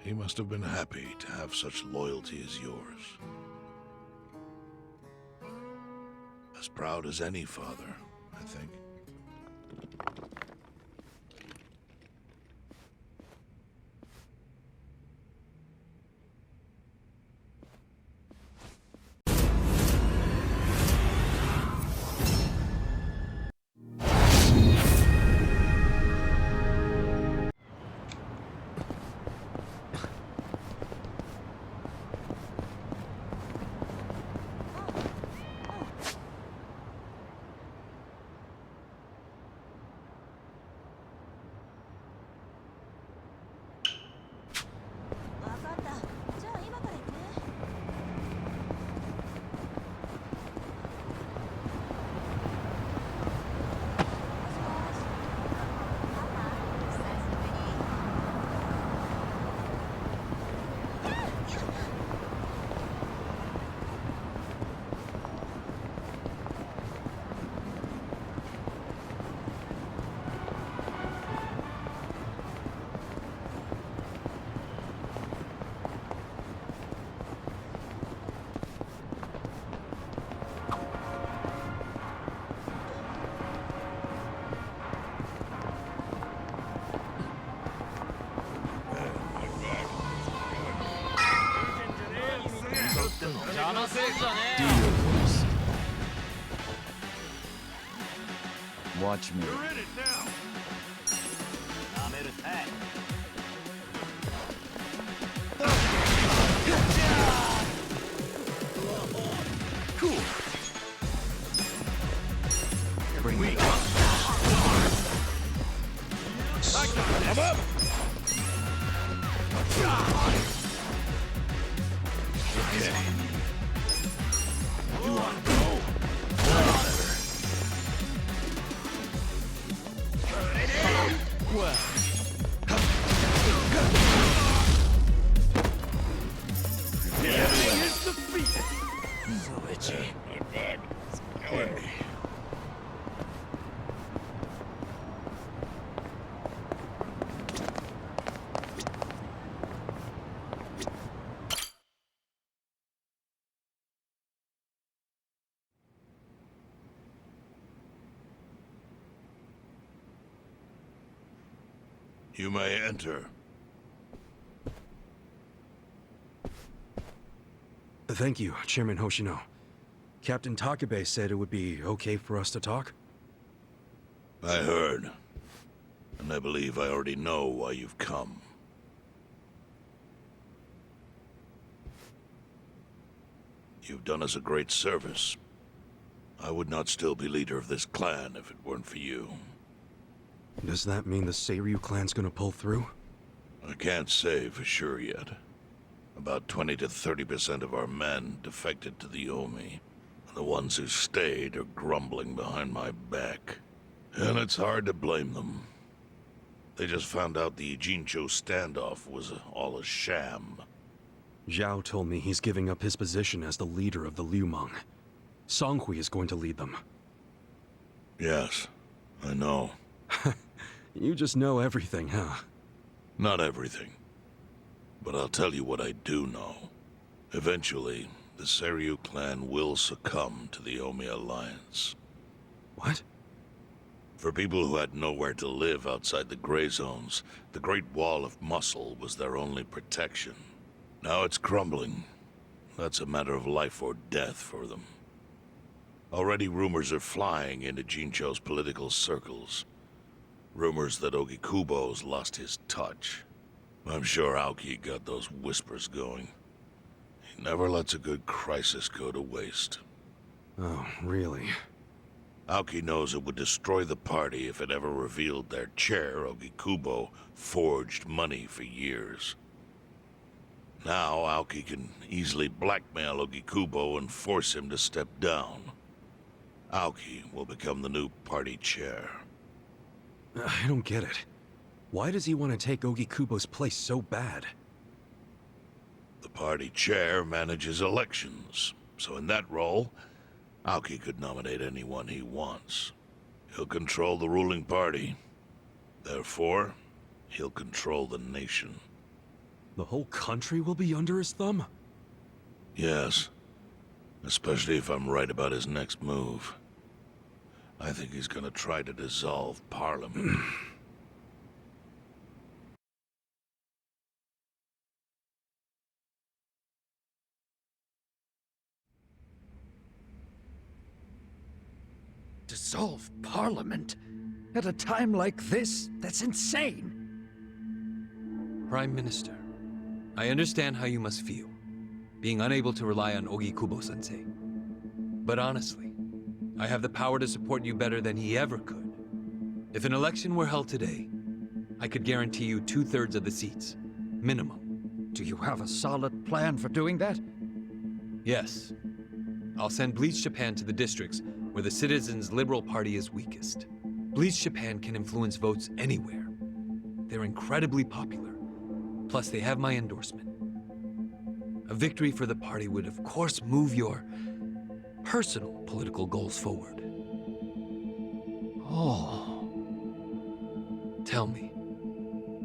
He must have been happy to have such loyalty as yours. As proud as any father, I think. Watch me. You're in it now. Cool. Bring me. I'm up. Okay. You want to go? Well. The enemy is defeated. So itchy. You may enter. Thank you, Chairman Hoshino. Captain Takabe said it would be okay for us to talk? I heard. And I believe I already know why you've come. You've done us a great service. I would not still be leader of this clan if it weren't for you. Does that mean the Seiryu clan's gonna pull through? I can't say for sure yet. About 20 to 30% of our men defected to the Omi. The ones who stayed are grumbling behind my back. And it's hard to blame them. They just found out the Ijincho standoff was all a sham. Zhao told me he's giving up his position as the leader of the Liumang. Songhui is going to lead them. Yes, I know. You just know everything, huh? Not everything. But I'll tell you what I do know. Eventually, the Seiryu clan will succumb to the Omi alliance. What? For people who had nowhere to live outside the gray zones, the Great Wall of Muscle was their only protection. Now it's crumbling. That's a matter of life or death for them. Already rumors are flying into Jincho's political circles. Rumors that Ogikubo's lost his touch. I'm sure Aoki got those whispers going. He never lets a good crisis go to waste. Oh, really? Aoki knows it would destroy the party if it ever revealed their chair, Ogikubo, forged money for years. Now Aoki can easily blackmail Ogikubo and force him to step down. Aoki will become the new party chair. I don't get it. Why does he want to take Ogikubo's place so bad? The party chair manages elections, so in that role, Aoki could nominate anyone he wants. He'll control the ruling party. Therefore, he'll control the nation. The whole country will be under his thumb? Yes. Especially if I'm right about his next move. I think he's gonna try to dissolve Parliament. Dissolve Parliament? At a time like this? That's insane! Prime Minister, I understand how you must feel, being unable to rely on Ogi Kubo-sensei. But honestly, I have the power to support you better than he ever could. If an election were held today, I could guarantee you 2/3 of the seats, minimum. Do you have a solid plan for doing that? Yes. I'll send Bleach Japan to the districts where the Citizens' Liberal Party is weakest. Bleach Japan can influence votes anywhere. They're incredibly popular. Plus, they have my endorsement. A victory for the party would, of course, move your personal political goals forward. Oh. Tell me,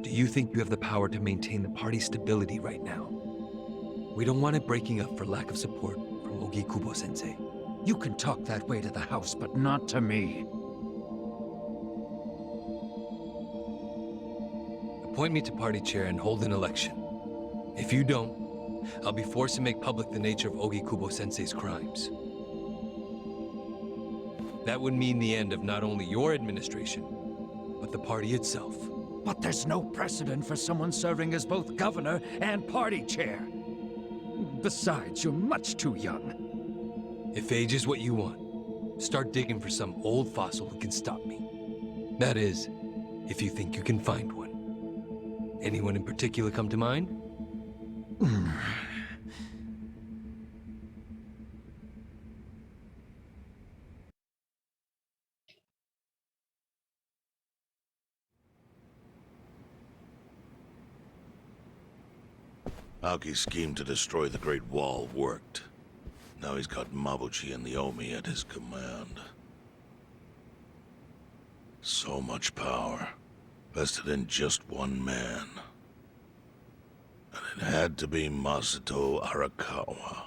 do you think you have the power to maintain the party's stability right now? We don't want it breaking up for lack of support from Ogi Kubo-sensei. You can talk that way to the House, but not to me. Appoint me to party chair and hold an election. If you don't, I'll be forced to make public the nature of Ogi Kubo-sensei's crimes. That would mean the end of not only your administration, but the party itself. But there's no precedent for someone serving as both governor and party chair. Besides, you're much too young. If age is what you want, start digging for some old fossil who can stop me. That is, if you think you can find one. Anyone in particular come to mind? Aoki's scheme to destroy the Great Wall worked. Now he's got Mabuchi and the Omi at his command. So much power, vested in just one man. And it had to be Masato Arakawa.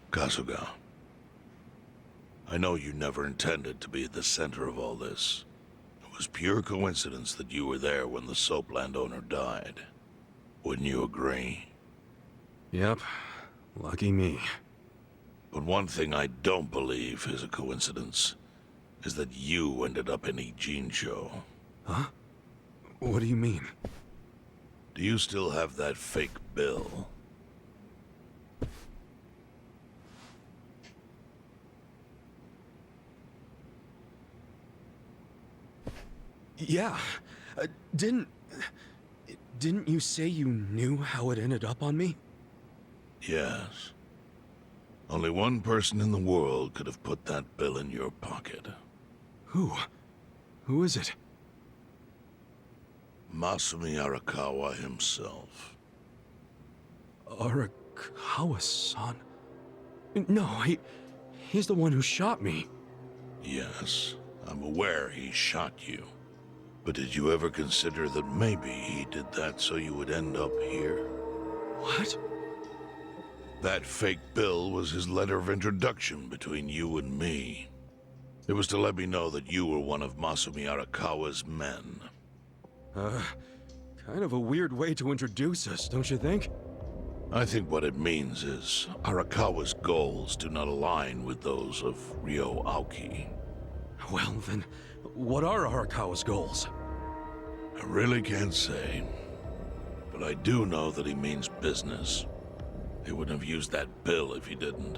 Kasuga, I know you never intended to be at the center of all this. It was pure coincidence that you were there when the soap landowner died. Wouldn't you agree? Yep. Lucky me. But one thing I don't believe is a coincidence, is that you ended up in Ijincho. Huh? What do you mean? Do you still have that fake bill? Yeah. Didn't you say you knew how it ended up on me? Yes. Only one person in the world could have put that bill in your pocket. Who? Who is it? Masumi Arakawa himself. Arakawa-san? No, he's the one who shot me. Yes, I'm aware he shot you. But did you ever consider that maybe he did that so you would end up here? What? That fake bill was his letter of introduction between you and me. It was to let me know that you were one of Masumi Arakawa's men. Kind of a weird way to introduce us, don't you think? I think what it means is Arakawa's goals do not align with those of Ryo Aoki. Well, then, what are Arakawa's goals? I really can't say. But I do know that he means business. He wouldn't have used that bill if he didn't.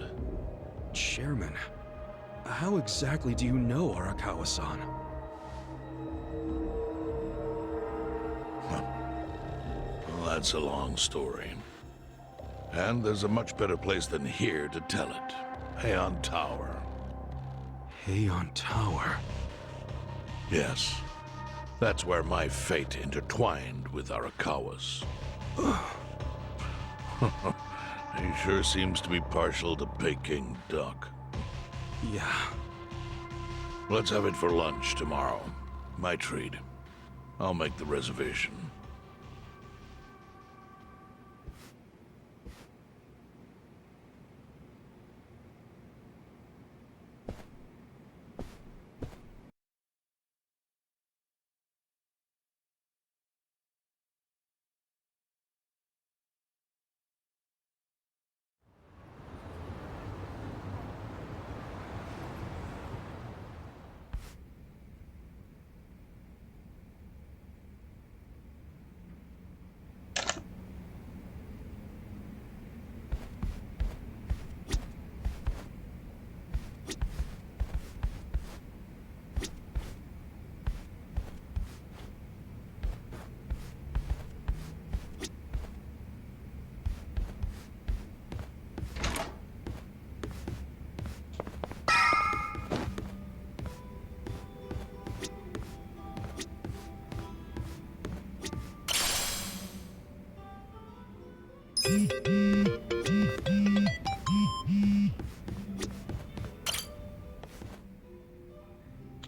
Chairman, how exactly do you know Arakawa-san? Well, that's a long story. And there's a much better place than here to tell it. Heian Tower. Heian Tower. Yes. That's where my fate intertwined with Arakawa's. He sure seems to be partial to Peking duck. Yeah. Let's have it for lunch tomorrow. My treat. I'll make the reservation.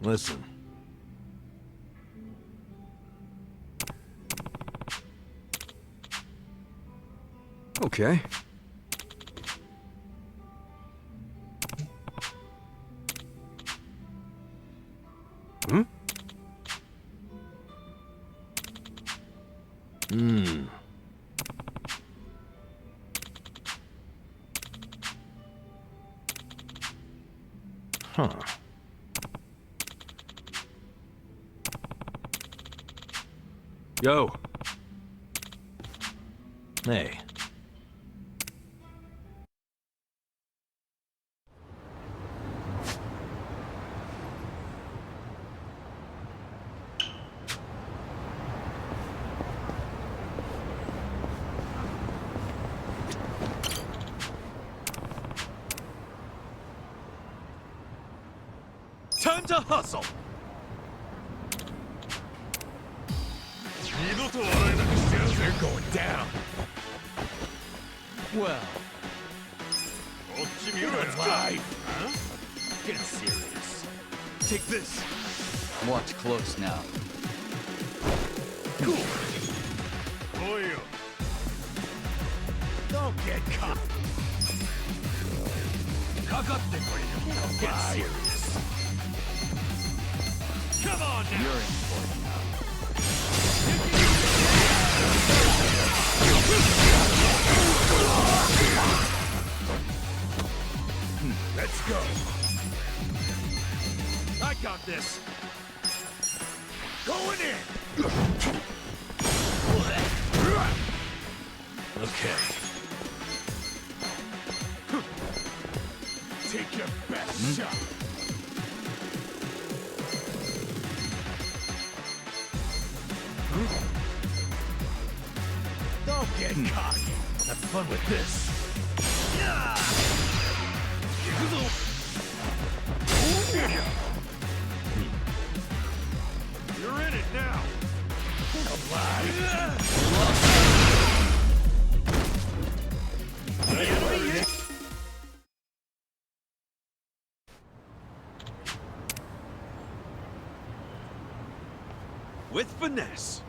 Listen. Okay. Hmm? Huh. Yo. Hey. Time to hustle! 二度と笑えなくしてやるぜ You're going down! Well... こっち見ろよ Life! Huh? Get serious. Take this! Watch close now. Cool! おいよ Don't get caught! かかってこいよ Get serious! Come on now! You're in for it now. Let's go. I got this. Going in. Okay. Take your best shot. Don't get cocky. Have fun with this. Yeah. You're in it now. Alive. With finesse.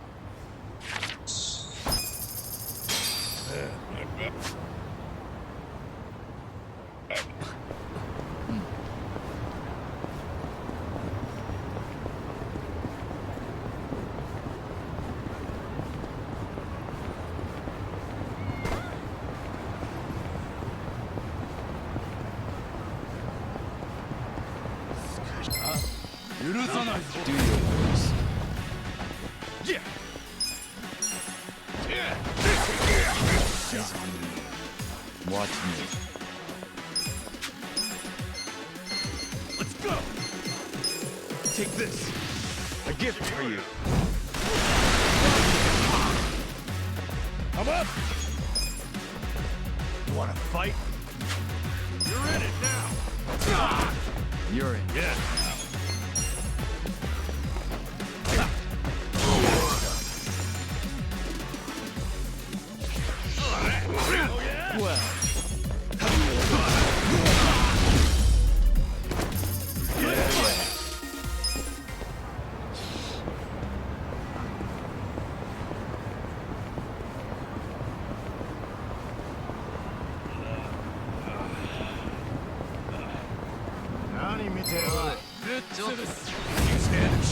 Do your voice. Yeah. Eyes on me. Watch me. Let's go. Take this. A gift for you. Come up. You want to fight? You're in it now. You're in. Yeah.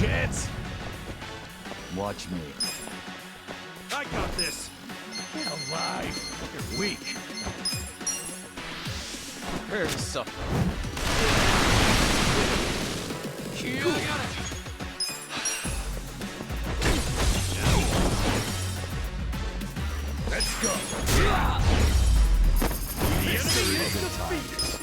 chance? Watch me. I got this. Get alive. You're weak. Prepare to suffer. Let's go. The enemy is defeated.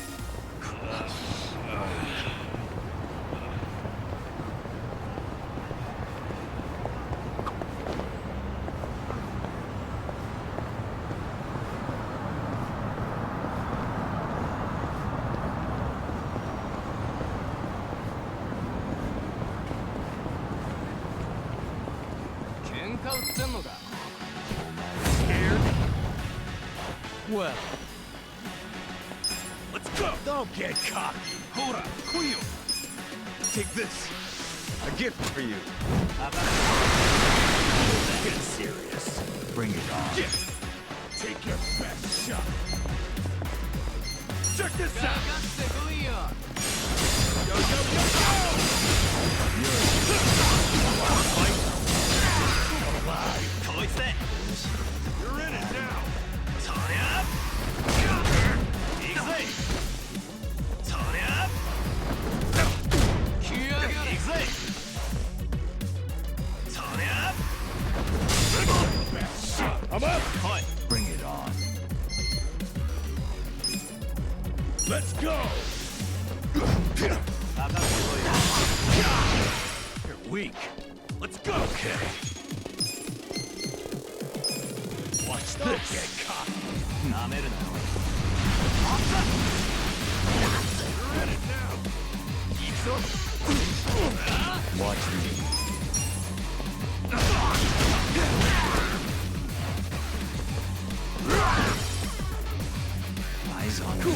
Scared? Well, Let's go. Don't get cocky. Hold on. Kuyo. Take this. a gift for you. Get serious. Bring it on. Yeah. Take your best shot. Check this out. Yo, yo, yo, yo! You're in it now. I'm up. Bring it on. Let's go. You're weak. Let's go. Okay. Watch this. Don't get caught. You're in it now. Watch me. Eyes on me.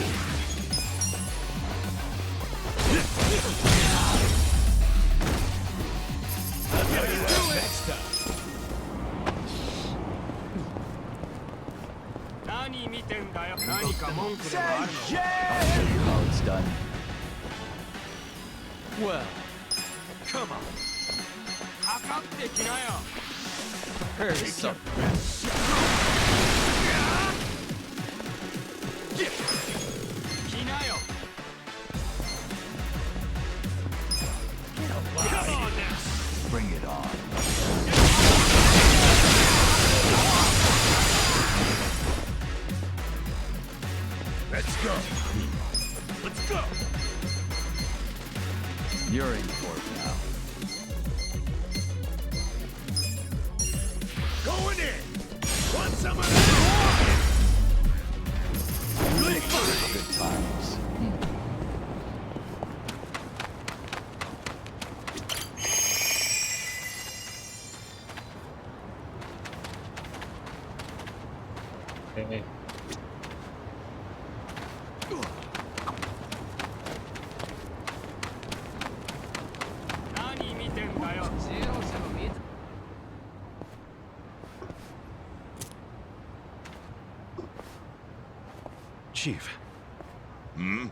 I'll tell you what next time. 何見てんだよ。何か文句でもあるの？ I'll show you how it's done. Well, Come on. かかってきなよ。 prepare to Take your suffer. best shot. Get 来なよ。 Come on now. Bring it on. Let's go. Let's go. You're in for it now. Going in. Want some of that? Good times. Chief, Hmm?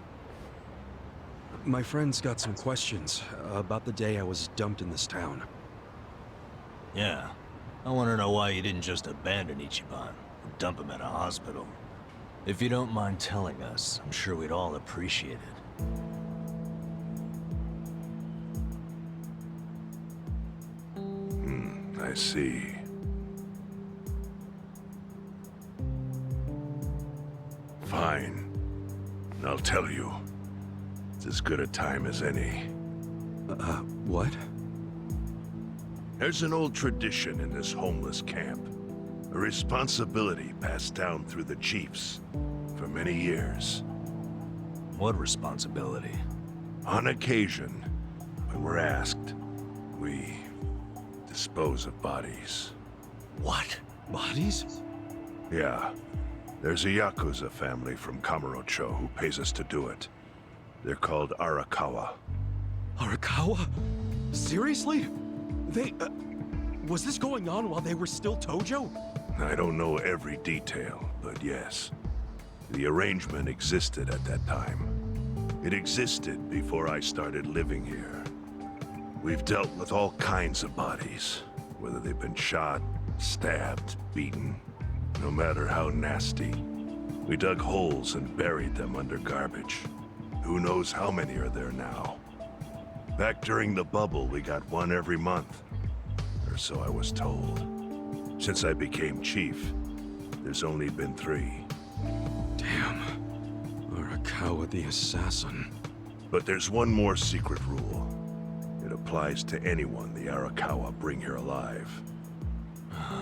my friend's got some questions about the day I was dumped in this town. Yeah. I want to know why you didn't just abandon Ichiban or dump him at a hospital. If you don't mind telling us, I'm sure we'd all appreciate it. I see. Fine. I'll tell you. It's as good a time as any. What? There's an old tradition in this homeless camp. A responsibility passed down through the chiefs for many years. What responsibility? On occasion, when we're asked, we dispose of bodies. What? Bodies? Yeah. There's a Yakuza family from Kamurocho who pays us to do it. They're called Arakawa. Arakawa? Seriously? They, was this going on while they were still Tojo? I don't know every detail, but yes. The arrangement existed at that time. It existed before I started living here. We've dealt with all kinds of bodies, whether they've been shot, stabbed, beaten, no matter how nasty. We dug holes and buried them under garbage. Who knows how many are there now? Back during the bubble, we got one every month. Or so I was told. Since I became chief, there's only been 3. Damn. Arakawa the assassin. But there's one more secret rule. It applies to anyone the Arakawa bring here alive.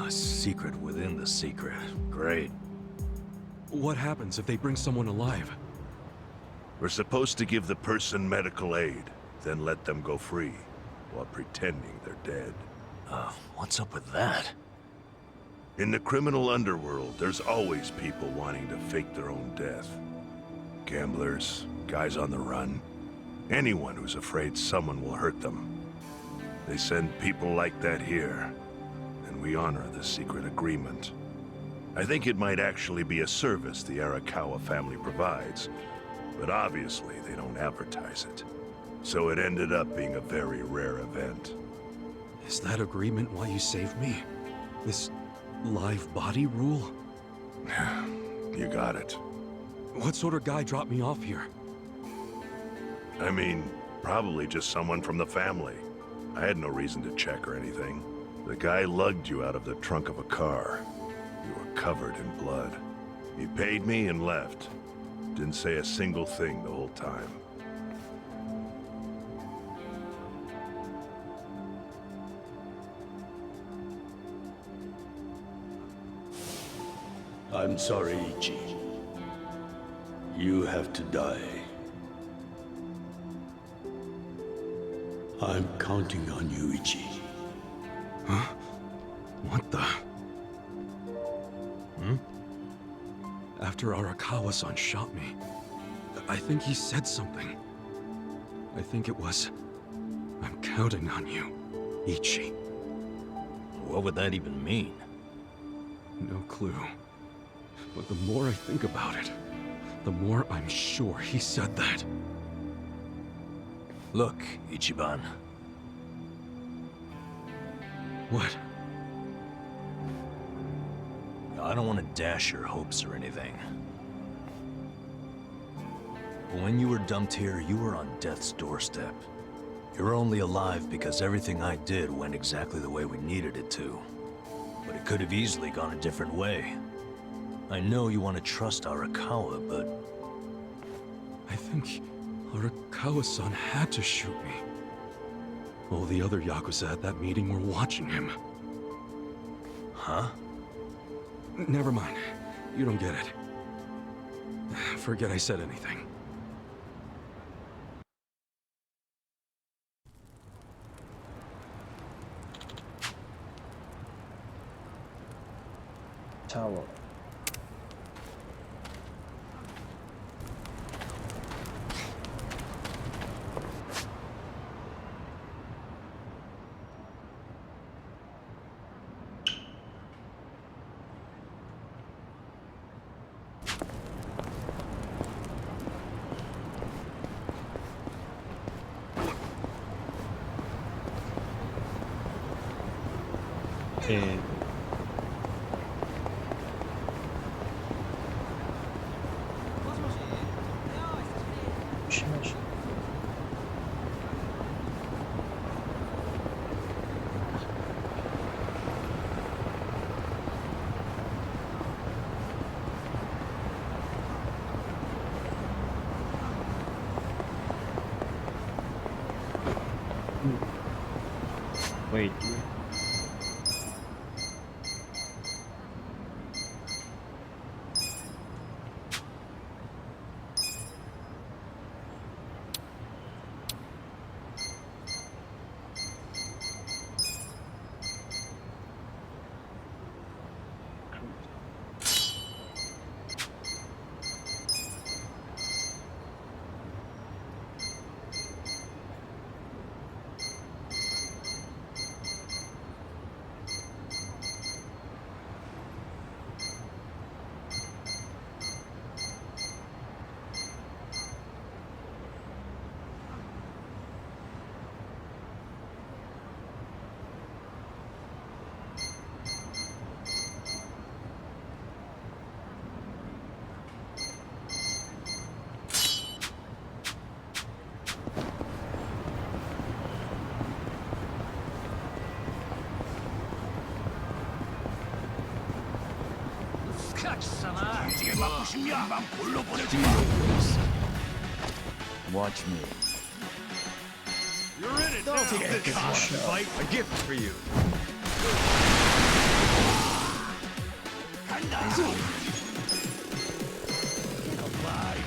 A secret within the secret. Great. What happens if they bring someone alive? We're supposed to give the person medical aid, then let them go free, while pretending they're dead. What's up with that? In the criminal underworld, there's always people wanting to fake their own death. Gamblers, guys on the run, anyone who's afraid someone will hurt them. They send people like that here, and we honor the secret agreement. I think it might actually be a service the Arakawa family provides, but obviously they don't advertise it. So it ended up being a very rare event. Is that agreement why you saved me? This live body rule? You got it. What sort of guy dropped me off here? I mean, probably just someone from the family. I had no reason to check or anything. The guy lugged you out of the trunk of a car. You were covered in blood. He paid me and left. Didn't say a single thing the whole time. I'm sorry, Ichi. You have to die. I'm counting on you, Ichi. Huh? What the? After Arakawa-san shot me, I think he said something. I think it was, I'm counting on you, Ichi. What would that even mean? No clue. But the more I think about it, the more I'm sure he said that. Look, Ichiban. What? I don't want to dash your hopes or anything. But when you were dumped here, you were on death's doorstep. You're only alive because everything I did went exactly the way we needed it to. But it could have easily gone a different way. I know you want to trust Arakawa, but... I think Arakawa-san had to shoot me. All the other Yakuza at that meeting were watching him. Huh? Never mind. You don't get it. Forget I said anything. Tower. Wait. Watch me. You're in it now. Take this one. Fight a gift for you. Get alive.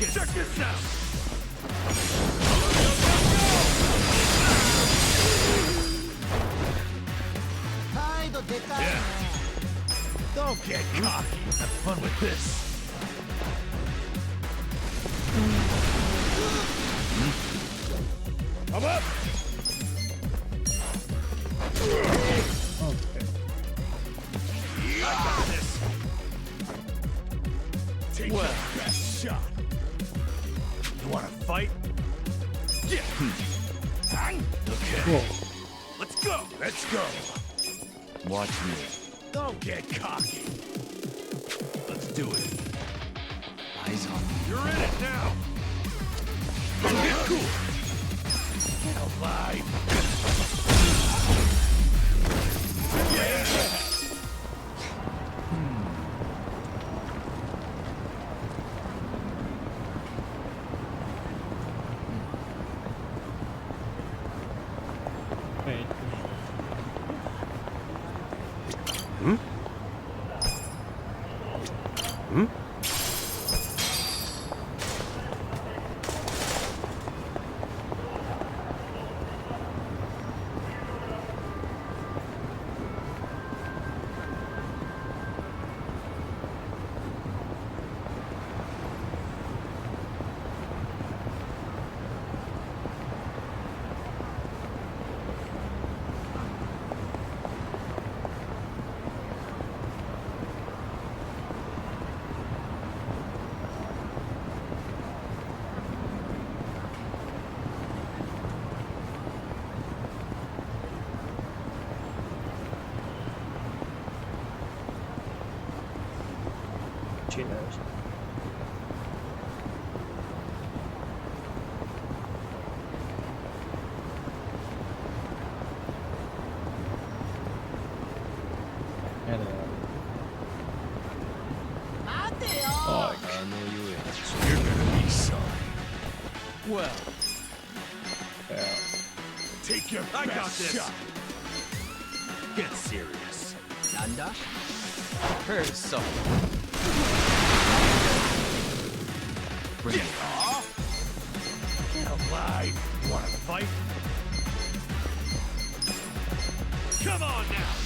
Check this out. Yeah. Don't get cocky. Have fun with this. I'm up. Okay. I got this. Take your best shot. You want to fight? Yeah. Okay. Cool. Let's go. Let's go. Watch me. Don't get cocky. Let's do it. Eyes on me. You're in it now. Get cool. Get alive. Yeah. Wait. She knows. And fuck. You're gonna be sorry. Well, Yeah. Take your I best got this. shot. Get serious. Nanda? Here's some. Bring it on. Get alive. You wanna fight? Come on now.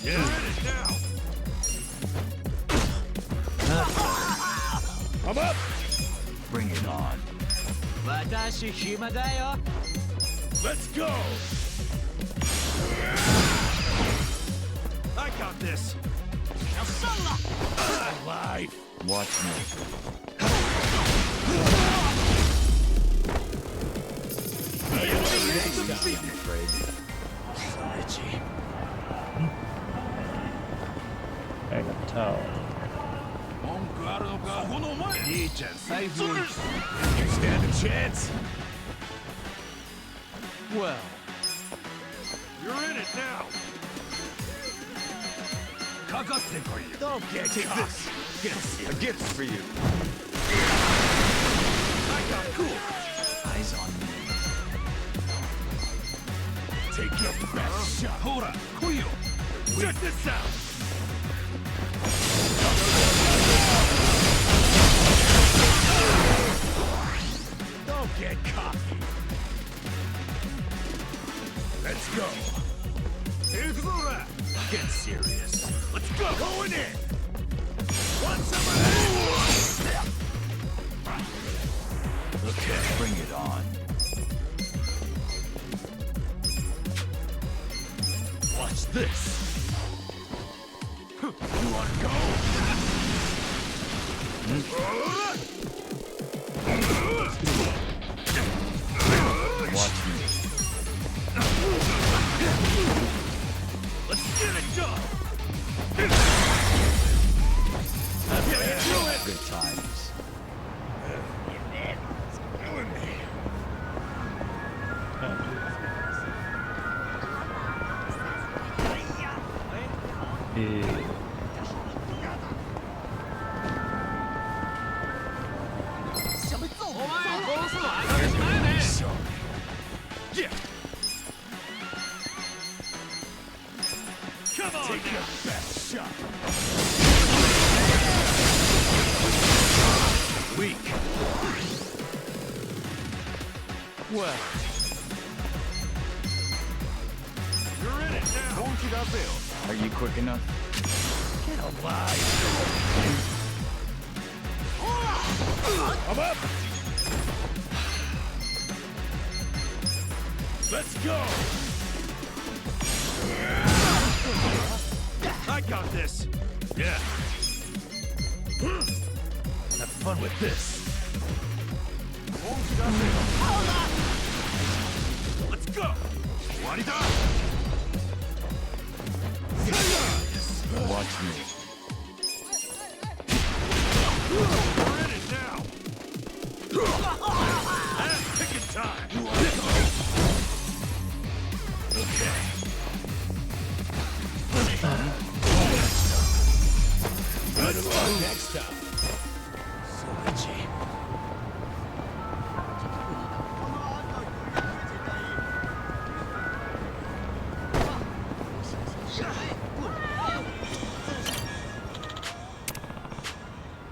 You're in it now. I'm up. Bring it on. Let's go. I got this. Alive. Watch me. I'm afraid. Itchy. I got the towel. You stand a chance. Well, You're in it now. Don't get cocky. Get a gift for you. I got cool. Eyes on me. Take your best shot. Hold on. Check this out. Don't get cocky. Let's go. Get serious. Let's go. Going in. Want some of that? Okay. Bring it on. Watch this. You wanna go? Watch me. Let's get it done. Good times. Eh, お前を殺すのは諦めちまえね Come on, take your best shot. Weak. Well, you're in it now. Won't you, Bill? Are you quick enough? Get alive. I'm up. Let's go. I got this. Yeah. Have fun with this. Let's go. Warida. Watch me. We're in it now. Picking time. Okay. Good luck next time. So itchy.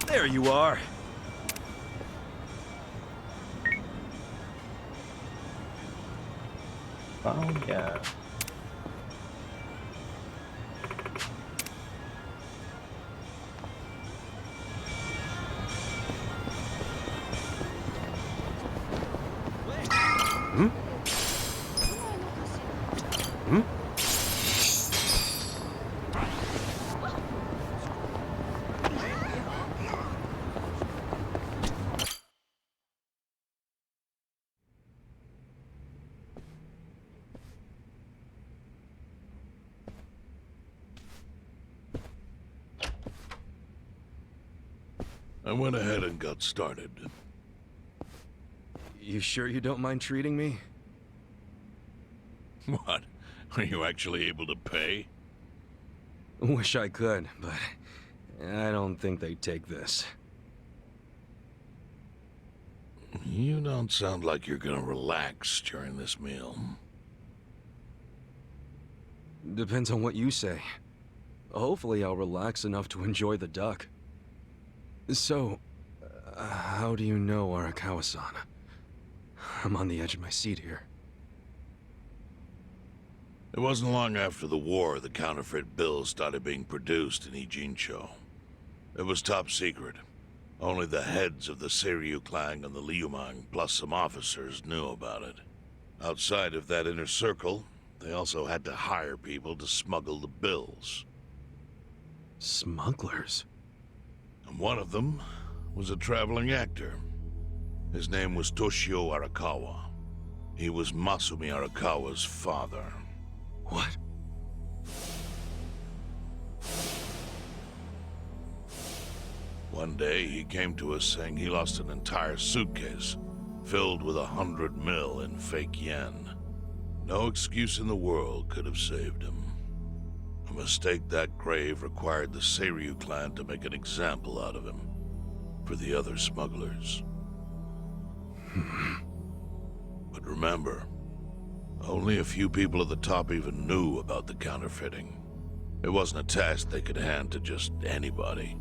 There you are. oh yeah. I went ahead and got started. You sure you don't mind treating me? What? Are you actually able to pay? Wish I could, but I don't think they'd take this. You don't sound like you're gonna relax during this meal. Depends on what you say. Hopefully I'll relax enough to enjoy the duck. So, how do you know Arakawa-san? I'm on the edge of my seat here. It wasn't long after the war the counterfeit bills started being produced in Ijincho. It was top secret. Only the heads of the Seiryu clan and the Liumang, plus some officers, knew about it. Outside of that inner circle, they also had to hire people to smuggle the bills. Smugglers? And one of them was a traveling actor. His name was Toshio Arakawa. He was Masumi Arakawa's father. What? One day, he came to us saying he lost an entire suitcase filled with 100 mil in fake yen. No excuse in the world could have saved him. A mistake that grave required the Seiryu clan to make an example out of him for the other smugglers. But remember, only a few people at the top even knew about the counterfeiting. It wasn't a task they could hand to just anybody.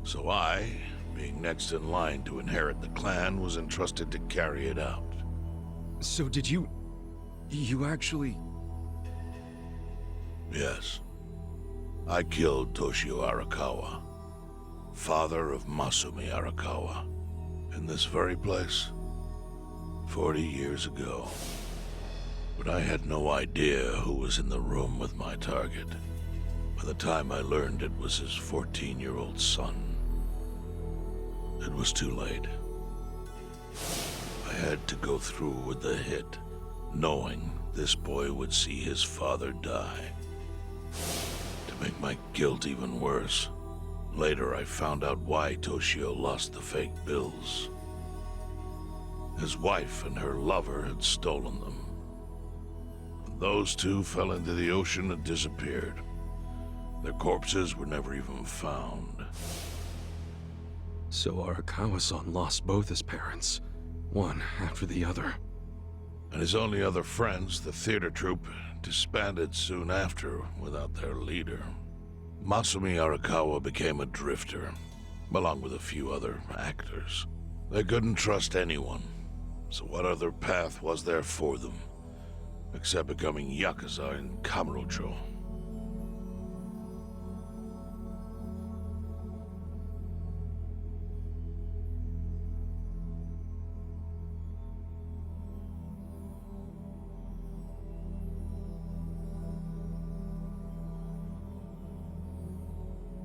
So I, being next in line to inherit the clan, was entrusted to carry it out. So did you actually... Yes. I killed Toshio Arakawa, father of Masumi Arakawa, in this very place, 40 years ago. But I had no idea who was in the room with my target. By the time I learned it was his 14-year-old son, it was too late. I had to go through with the hit, knowing this boy would see his father die. To make my guilt even worse, later I found out why Toshio lost the fake bills. His wife and her lover had stolen them. Those two fell into the ocean and disappeared. Their corpses were never even found. So Arakawa-san lost both his parents, one after the other. And his only other friends, the theater troupe, disbanded soon after without their leader. Masumi Arakawa became a drifter, along with a few other actors. They couldn't trust anyone, so what other path was there for them, except becoming Yakuza in Kamurocho?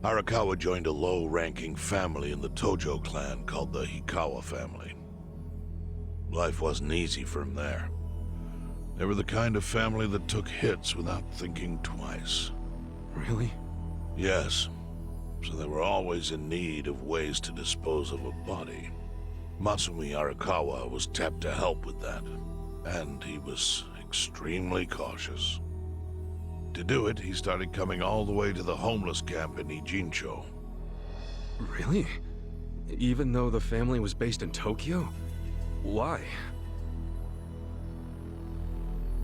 Arakawa joined a low-ranking family in the Tojo clan called the Hikawa family. Life wasn't easy for him there. They were the kind of family that took hits without thinking twice. Really? Yes. So they were always in need of ways to dispose of a body. Masumi Arakawa was tapped to help with that, and he was extremely cautious. To do it, he started coming all the way to the homeless camp in Ijincho. Really? Even though the family was based in Tokyo? Why?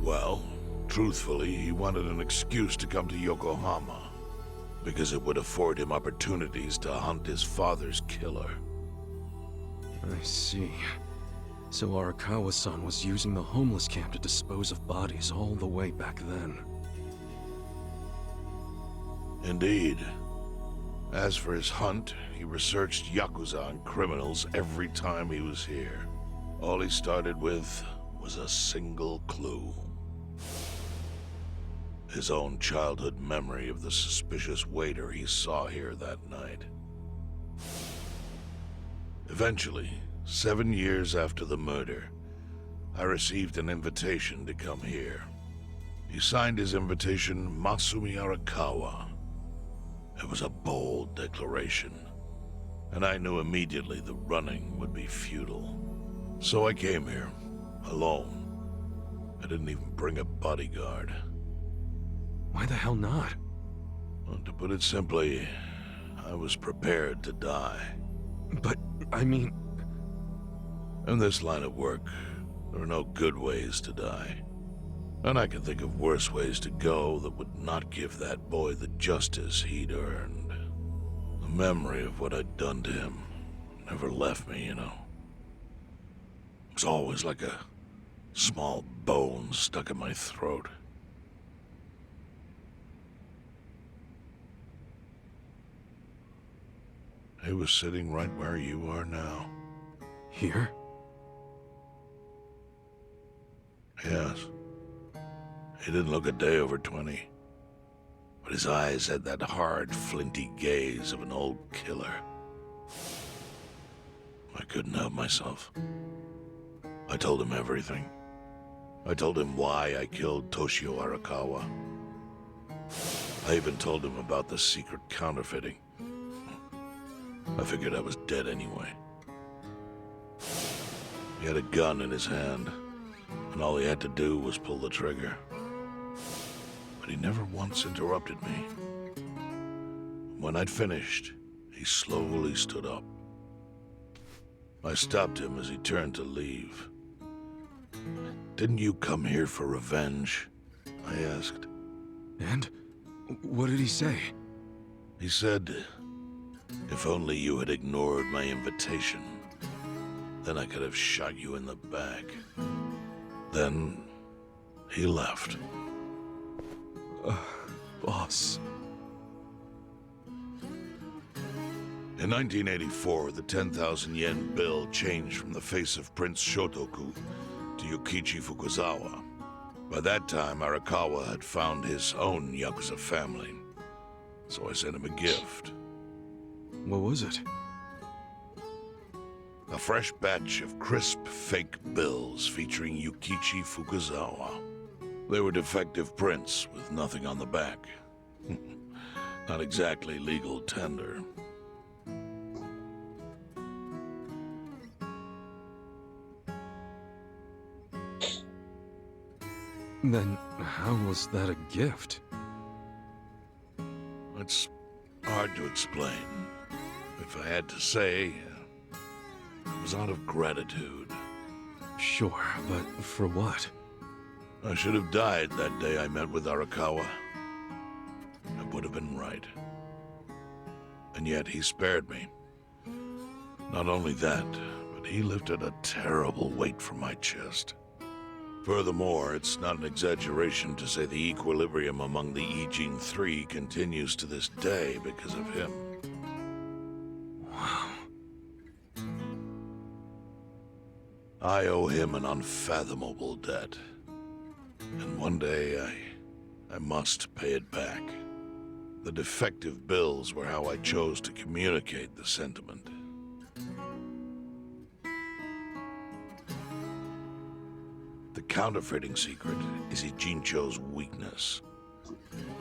Well, truthfully, he wanted an excuse to come to Yokohama, because it would afford him opportunities to hunt his father's killer. I see. So Arakawa-san was using the homeless camp to dispose of bodies all the way back then. Indeed. As for his hunt, he researched Yakuza and criminals every time he was here. All he started with was a single clue. His own childhood memory of the suspicious waiter he saw here that night. Eventually, 7 years after the murder, I received an invitation to come here. He signed his invitation Masumi Arakawa. It was a bold declaration, and I knew immediately the running would be futile. So I came here, alone. I didn't even bring a bodyguard. Why the hell not? Well, to put it simply, I was prepared to die. But, I mean... In this line of work, there are no good ways to die. And I can think of worse ways to go that would not give that boy the justice he'd earned. The memory of what I'd done to him never left me, you know. It was always like a small bone stuck in my throat. He was sitting right where you are now. Here? Yes. He didn't look a day over 20. But his eyes had that hard, flinty gaze of an old killer. I couldn't help myself. I told him everything. I told him why I killed Toshio Arakawa. I even told him about the secret counterfeiting. I figured I was dead anyway. He had a gun in his hand, and all he had to do was pull the trigger. But he never once interrupted me. When I'd finished, he slowly stood up. I stopped him as he turned to leave. "Didn't you come here for revenge?" I asked. And? What did he say? He said, "If only you had ignored my invitation, then I could have shot you in the back." Then he left. Boss. In 1984, the 10,000 yen bill changed from the face of Prince Shotoku to Yukichi Fukuzawa. By that time, Arakawa had found his own Yakuza family, so I sent him a gift. What was it? A fresh batch of crisp, fake bills featuring Yukichi Fukuzawa. They were defective prints with nothing on the back. Not exactly legal tender. Then how was that a gift? I It's hard to explain. If I had to say, it was out of gratitude. Sure, but for what? I should have died that day I met with Arakawa. I would have been right. And yet he spared me. Not only that, but he lifted a terrible weight from my chest. Furthermore, it's not an exaggeration to say the equilibrium among the Ijin Three continues to this day because of him. Wow. I owe him an unfathomable debt. And one day, I must pay it back. The defective bills were how I chose to communicate the sentiment. The counterfeiting secret is Ijincho's weakness.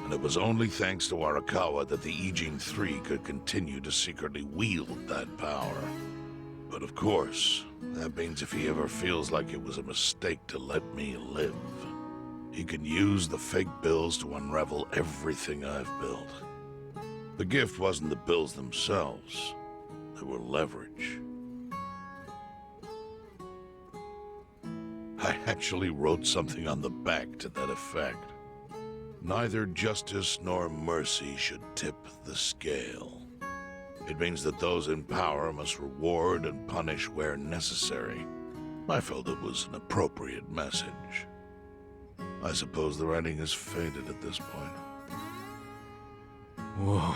And it was only thanks to Arakawa that the Ijin Three could continue to secretly wield that power. But of course, that means if he ever feels like it was a mistake to let me live, he can use the fake bills to unravel everything I've built. The gift wasn't the bills themselves. They were leverage. I actually wrote something on the back to that effect. Neither justice nor mercy should tip the scale. It means that those in power must reward and punish where necessary. I felt it was an appropriate message. I suppose the writing is faded at this point. Whoa.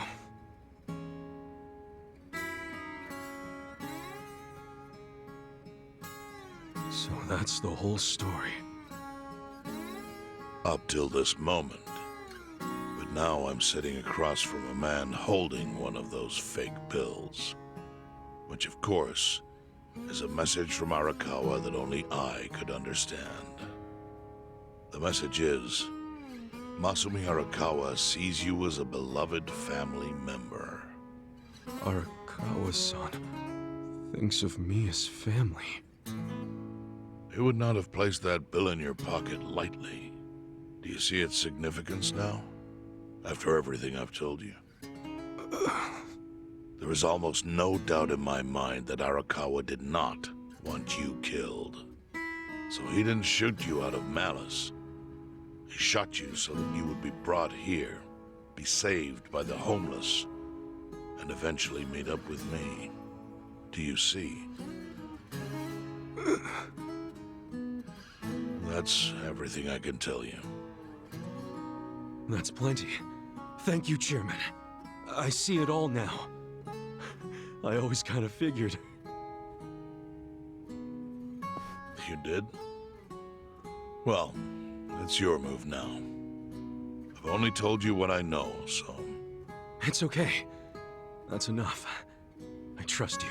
So that's the whole story. Up till this moment. But now I'm sitting across from a man holding one of those fake bills. Which, of course, is a message from Arakawa that only I could understand. The message is, Masumi Arakawa sees you as a beloved family member. Arakawa-san thinks of me as family. He would not have placed that bill in your pocket lightly. Do you see its significance now? After everything I've told you? There is almost no doubt in my mind that Arakawa did not want you killed. So he didn't shoot you out of malice. He shot you so that you would be brought here, be saved by the homeless, and eventually meet up with me. Do you see? That's everything I can tell you. That's plenty. Thank you, Chairman. I see it all now. I always kind of figured. You did? Well, it's your move now. I've only told you what I know, so... It's okay. That's enough. I trust you.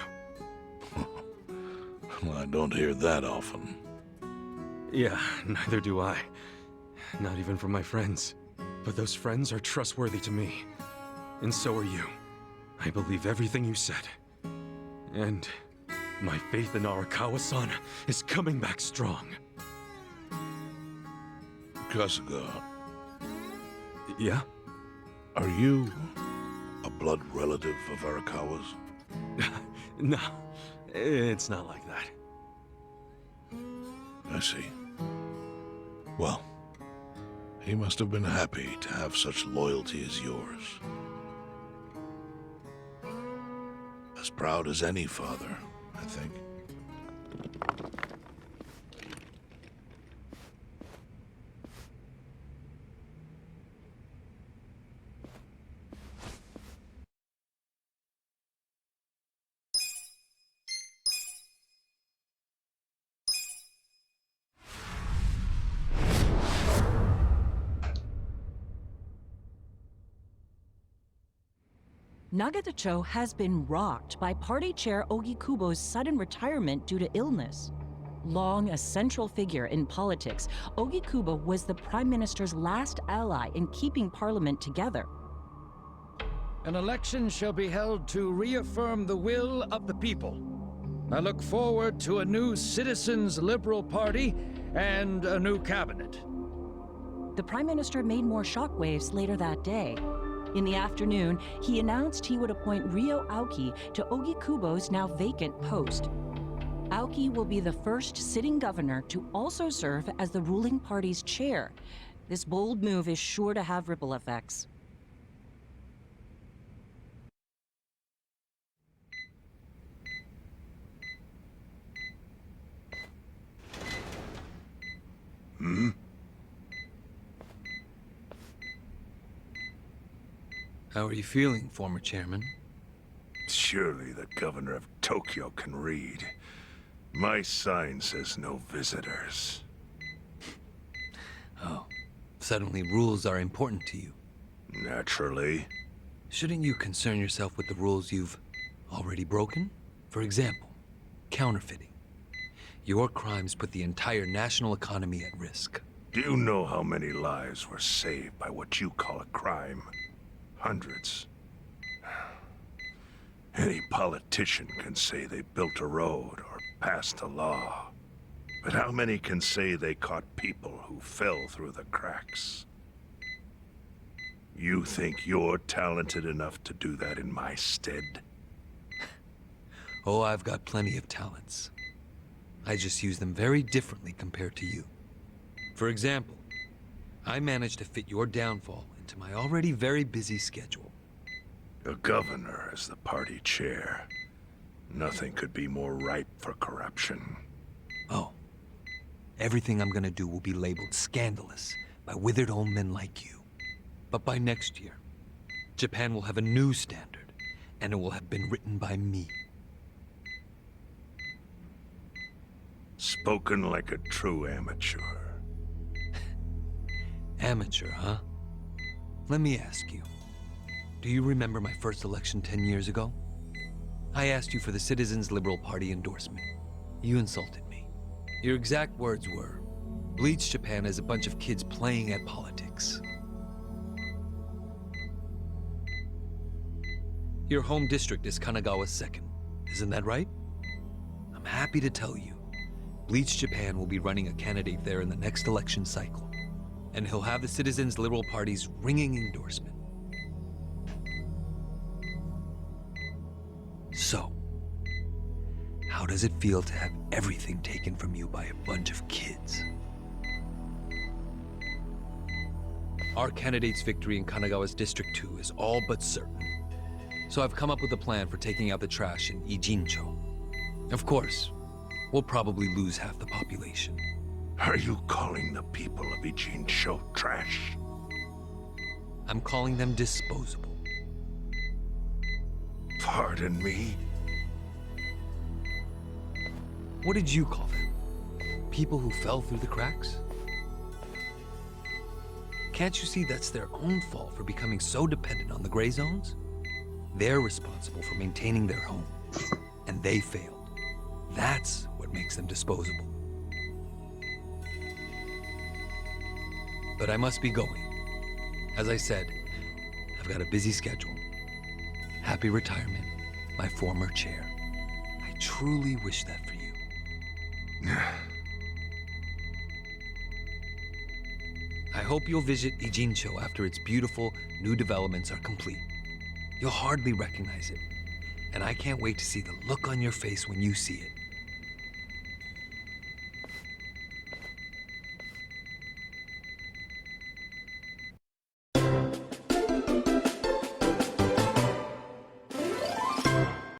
Well, I don't hear that often. Yeah, neither do I. Not even from my friends. But those friends are trustworthy to me. And so are you. I believe everything you said. And my faith in Arakawa-san is coming back strong. Kasuga, Yeah? are you a blood relative of Arakawa's? No, it's not like that. I see. Well, he must have been happy to have such loyalty as yours. As proud as any father, I think. Nagatacho has been rocked by party chair Ogikubo's sudden retirement due to illness. Long a central figure in politics, Ogikubo was the Prime Minister's last ally in keeping Parliament together. An election shall be held to reaffirm the will of the people. I look forward to a new Citizens' Liberal Party and a new cabinet. The Prime Minister made more shockwaves later that day. In the afternoon, he announced he would appoint Ryo Aoki to Ogikubo's now vacant post. Aoki will be the first sitting governor to also serve as the ruling party's chair. This bold move is sure to have ripple effects. How are you feeling, former chairman? Surely the governor of Tokyo can read. My sign says no visitors. Oh, suddenly rules are important to you. Naturally. Shouldn't you concern yourself with the rules you've already broken? For example, counterfeiting. Your crimes put the entire national economy at risk. Do you know how many lives were saved by what you call a crime? Hundreds. Any politician can say they built a road or passed a law. But how many can say they caught people who fell through the cracks? You think you're talented enough to do that in my stead? Oh, I've got plenty of talents. I just use them very differently compared to you. For example, I managed to fit your downfall into my already very busy schedule. A governor as the party chair. Nothing could be more ripe for corruption. Oh, everything I'm gonna do will be labeled scandalous by withered old men like you. But by next year, Japan will have a new standard, and it will have been written by me. Spoken like a true amateur. Amateur, huh? Let me ask you, do you remember my first election 10 years ago? I asked you for the Citizens Liberal Party endorsement. You insulted me. Your exact words were, "Bleach Japan is a bunch of kids playing at politics." Your home district is Kanagawa's second, isn't that right? I'm happy to tell you, Bleach Japan will be running a candidate there in the next election cycle. And he'll have the Citizens Liberal Party's ringing endorsement. So, how does it feel to have everything taken from you by a bunch of kids? Our candidate's victory in Kanagawa's District 2 is all but certain. So I've come up with a plan for taking out the trash in Ijincho. Of course, we'll probably lose half the population. Are you calling the people of Ijincho trash? I'm calling them disposable. Pardon me? What did you call them? People who fell through the cracks? Can't you see that's their own fault for becoming so dependent on the gray zones? They're responsible for maintaining their home, and they failed. That's what makes them disposable. But I must be going. As I said, I've got a busy schedule. Happy retirement, my former chair. I truly wish that for you. I hope you'll visit Ijincho after its beautiful new developments are complete. You'll hardly recognize it, and I can't wait to see the look on your face when you see it.